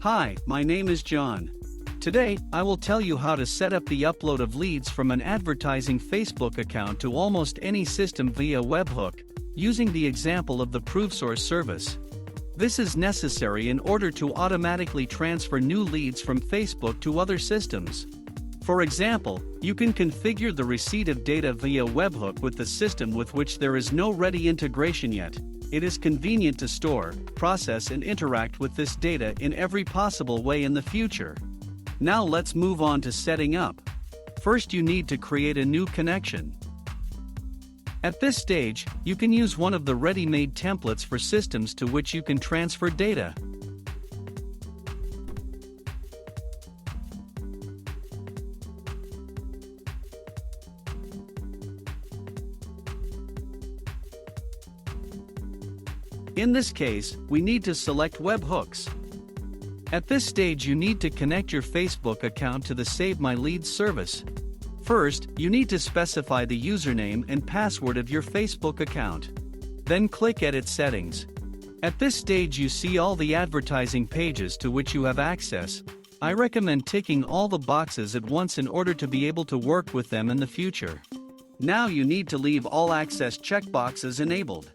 Hi, my name is John. Today, I will tell you how to set up the upload of leads from an advertising Facebook account to almost any system via Webhook, using the example of the ProveSource service. This is necessary in order to automatically transfer new leads from Facebook to other systems. For example, you can configure the receipt of data via Webhook with the system with which there is no ready integration yet. It is convenient to store, process and interact with this data in every possible way in the future. Now let's move on to setting up. First, you need to create a new connection. At this stage, you can use one of the ready-made templates for systems to which you can transfer data. In this case, we need to select Webhooks. At this stage, you need to connect your Facebook account to the Save My Leads service. First, you need to specify the username and password of your Facebook account. Then click Edit Settings. At this stage, you see all the advertising pages to which you have access. I recommend ticking all the boxes at once in order to be able to work with them in the future. Now you need to leave all access checkboxes enabled.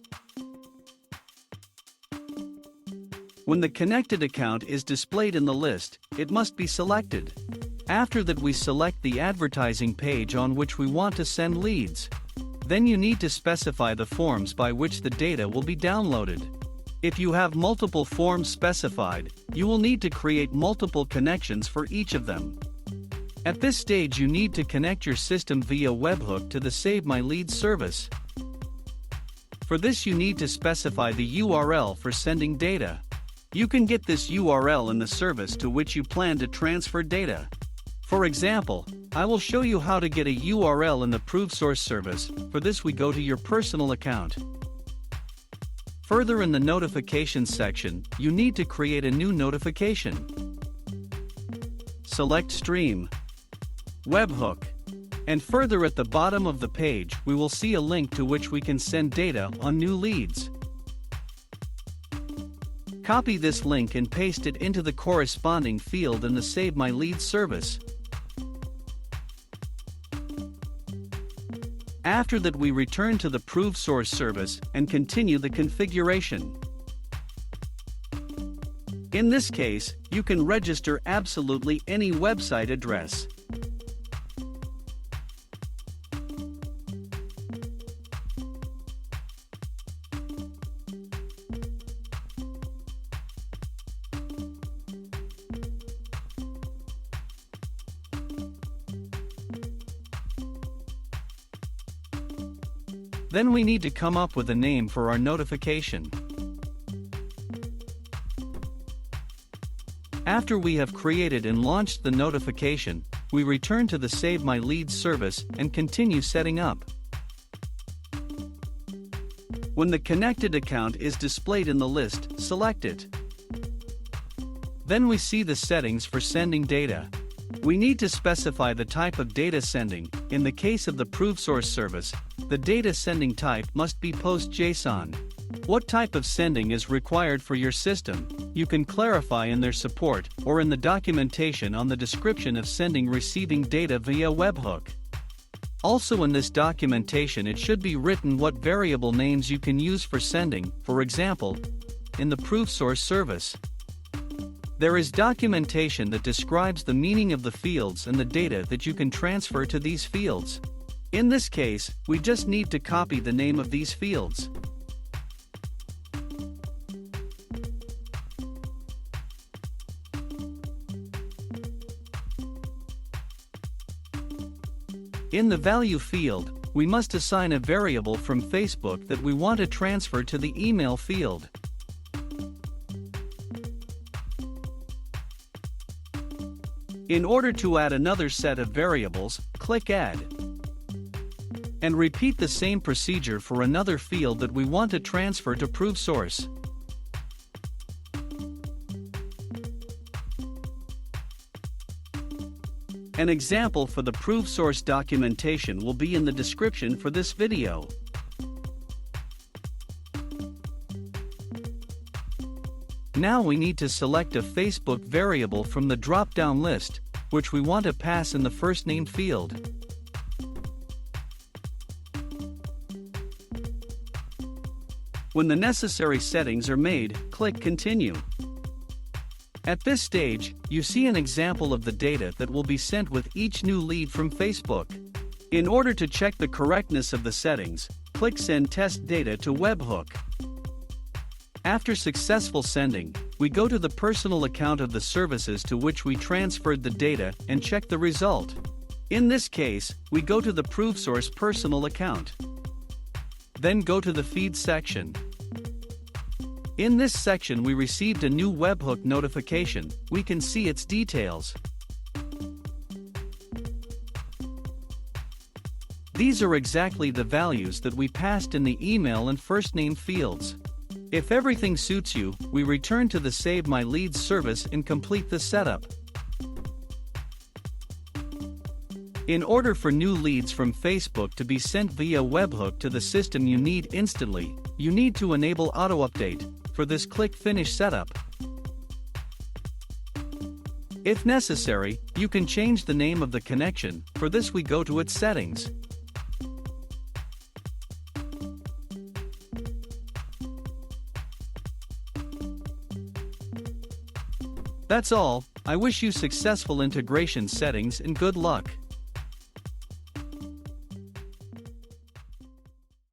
When the connected account is displayed in the list, it must be selected. After that, we select the advertising page on which we want to send leads. Then you need to specify the forms by which the data will be downloaded. If you have multiple forms specified, you will need to create multiple connections for each of them. At this stage, you need to connect your system via Webhook to the Save My Leads service. For this, you need to specify the URL for sending data. You can get this URL in the service to which you plan to transfer data. For example, I will show you how to get a URL in the ProveSource service. For this, we go to your personal account. Further in the notifications section, you need to create a new notification. Select Stream, Webhook, and further at the bottom of the page, we will see a link to which we can send data on new leads. Copy this link and paste it into the corresponding field in the Save My Leads service. After that, we return to the ProveSource service and continue the configuration. In this case, you can register absolutely any website address. Then we need to come up with a name for our notification. After we have created and launched the notification, we return to the Save My Leads service and continue setting up. When the connected account is displayed in the list, select it. Then we see the settings for sending data. We need to specify the type of data sending. In the case of the ProveSource service, the data sending type must be PostJSON. What type of sending is required for your system, you can clarify in their support or in the documentation on the description of sending receiving data via Webhook. Also in this documentation, it should be written what variable names you can use for sending, for example, in the ProveSource service. There is documentation that describes the meaning of the fields and the data that you can transfer to these fields. In this case, we just need to copy the name of these fields. In the value field, we must assign a variable from Facebook that we want to transfer to the email field. In order to add another set of variables, click Add. And repeat the same procedure for another field that we want to transfer to ProveSource. An example for the ProveSource documentation will be in the description for this video. Now we need to select a Facebook variable from the drop-down list, which we want to pass in the first name field. When the necessary settings are made, click Continue. At this stage, you see an example of the data that will be sent with each new lead from Facebook. In order to check the correctness of the settings, click Send Test Data to Webhook. After successful sending, we go to the personal account of the services to which we transferred the data and check the result. In this case, we go to the ProveSource personal account. Then go to the Feed section. In this section we received a new webhook notification. We can see its details. These are exactly the values that we passed in the email and first name fields. If everything suits you, we return to the Save My Leads service and complete the setup. In order for new leads from Facebook to be sent via Webhook to the system you need instantly, you need to enable auto-update. For this, click Finish Setup. If necessary, you can change the name of the connection. For this we go to its settings. That's all. I wish you successful integration settings and good luck.